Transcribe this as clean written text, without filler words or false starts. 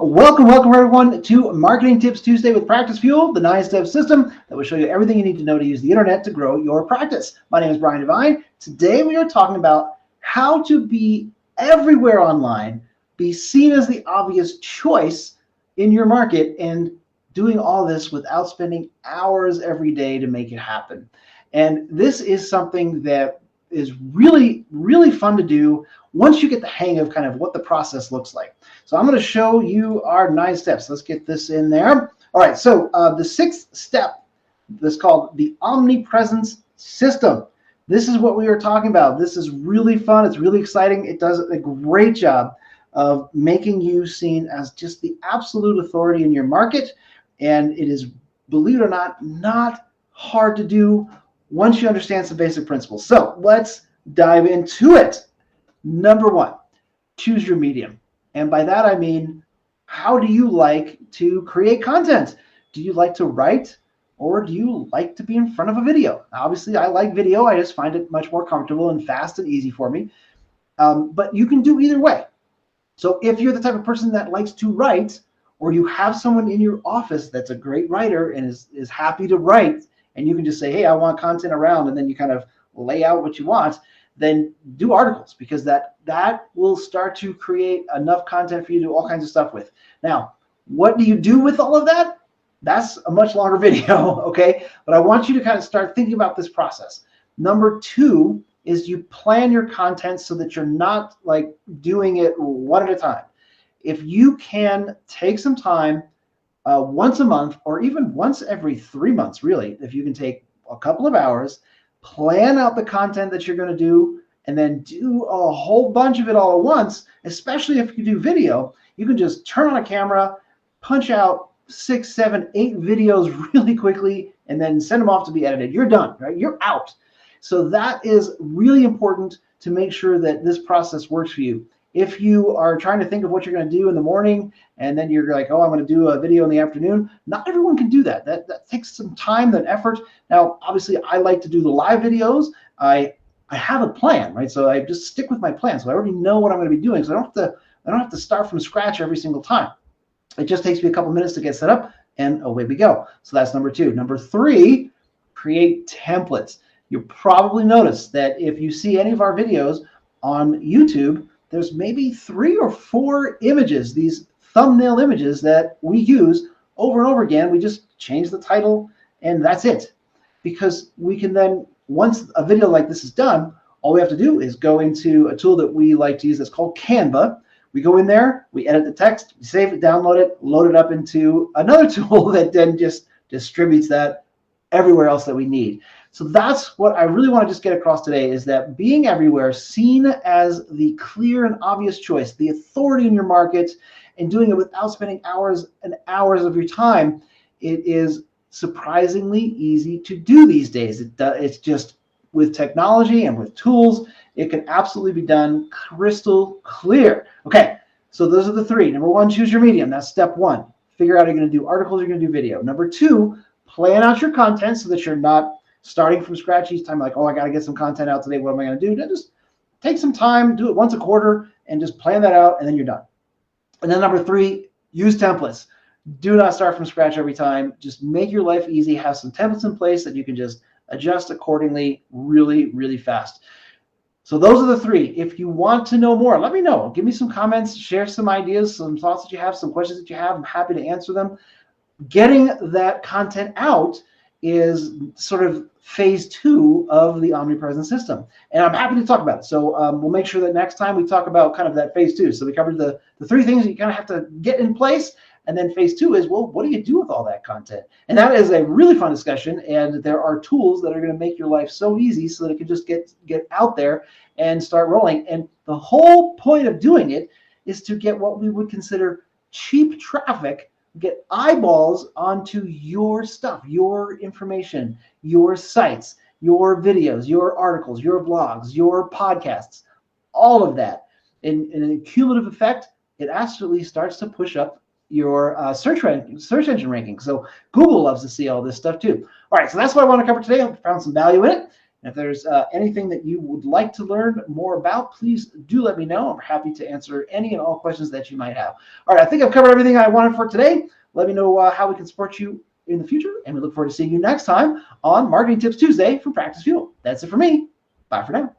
Welcome everyone to Marketing Tips Tuesday with PracticeFuel, the 9-step system that will show you everything you need to know to use the internet to grow your practice. My name is Brian Devine. Today we are talking about how to be everywhere online, be seen as the obvious choice in your market, and doing all this without spending hours every day to make it happen. And this is something that is really, really fun to do once you get the hang of kind of what the process looks like. So I'm going to show you our 9 steps. Let's get this in there. All right, so the 6th step is called the Omnipresence System. This is what we were talking about. This is really fun. It's really exciting. It does a great job of making you seen as just the absolute authority in your market. And it is, believe it or not hard to do once you understand some basic principles. So let's dive into it. Number 1, choose your medium. And by that, I mean, how do you like to create content? Do you like to write, or do you like to be in front of a video? Obviously, I like video. I just find it much more comfortable and fast and easy for me. But you can do either way. So if you're the type of person that likes to write, or you have someone in your office that's a great writer and is happy to write, and you can just say, hey, I want content around, and then you kind of lay out what you want, then do articles, because that will start to create enough content for you to do all kinds of stuff with. Now, what do you do with all of that? That's a much longer video, okay? But I want you to kind of start thinking about this process. Number 2 is you plan your content so that you're not like doing it one at a time. If you can take some time once a month, or even once every 3 months, really, if you can take a couple of hours, plan out the content that you're going to do, and then do a whole bunch of it all at once. Especially if you do video, you can just turn on a camera, punch out 6, 7, 8 videos really quickly, and then send them off to be edited. You're done, right? You're out. So that is really important to make sure that this process works for you. If you are trying to think of what you're going to do in the morning, and then you're like, oh, I'm going to do a video in the afternoon, not everyone can do that. That takes some time and effort. Now, obviously, I like to do the live videos. I have a plan, right? So I just stick with my plan. So I already know what I'm going to be doing. So I don't have to start from scratch every single time. It just takes me a couple minutes to get set up, and away we go. So that's number 2. Number 3, create templates. You'll probably notice that if you see any of our videos on YouTube, there's maybe 3 or 4 images, these thumbnail images that we use over and over again. We just change the title, and that's it. Because we can then, once a video like this is done, all we have to do is go into a tool that we like to use that's called Canva. We go in there, we edit the text, we save it, download it, load it up into another tool that then just distributes that everywhere else that we need. So that's what I really want to just get across today, is that being everywhere, seen as the clear and obvious choice, the authority in your market, and doing it without spending hours and hours of your time, it is surprisingly easy to do these days. It's just, with technology and with tools, it can absolutely be done crystal clear. Okay, so those are the 3. Number 1, choose your medium. That's step 1. Figure out, you're going to do articles, you're going to do video. Number 2, plan out your content so that you're not starting from scratch each time, like, oh, I got to get some content out today. What am I going to do? Then just take some time, do it once a quarter, and just plan that out, and then you're done. And then number 3, use templates. Do not start from scratch every time. Just make your life easy. Have some templates in place that you can just adjust accordingly really, really fast. So those are the 3. If you want to know more, let me know. Give me some comments, share some ideas, some thoughts that you have, some questions that you have. I'm happy to answer them. Getting that content out is sort of phase 2 of the Omnipresence System. And I'm happy to talk about it. So we'll make sure that next time we talk about kind of that phase 2. So we covered the 3 things that you kind of have to get in place. And then phase 2 is, well, what do you do with all that content? And that is a really fun discussion. And there are tools that are going to make your life so easy so that it can just get out there and start rolling. And the whole point of doing it is to get what we would consider cheap traffic, get eyeballs onto your stuff, your information, your sites, your videos, your articles, your blogs, your podcasts, all of that. In a cumulative effect, it actually starts to push up your search engine ranking. So Google loves to see all this stuff too. All right, so that's what I want to cover today. I found some value in it. And if there's anything that you would like to learn more about, please do let me know. I'm happy to answer any and all questions that you might have. All right, I think I've covered everything I wanted for today. Let me know how we can support you in the future, and we look forward to seeing you next time on Marketing Tips Tuesday from PracticeFuel. That's it for me. Bye for now.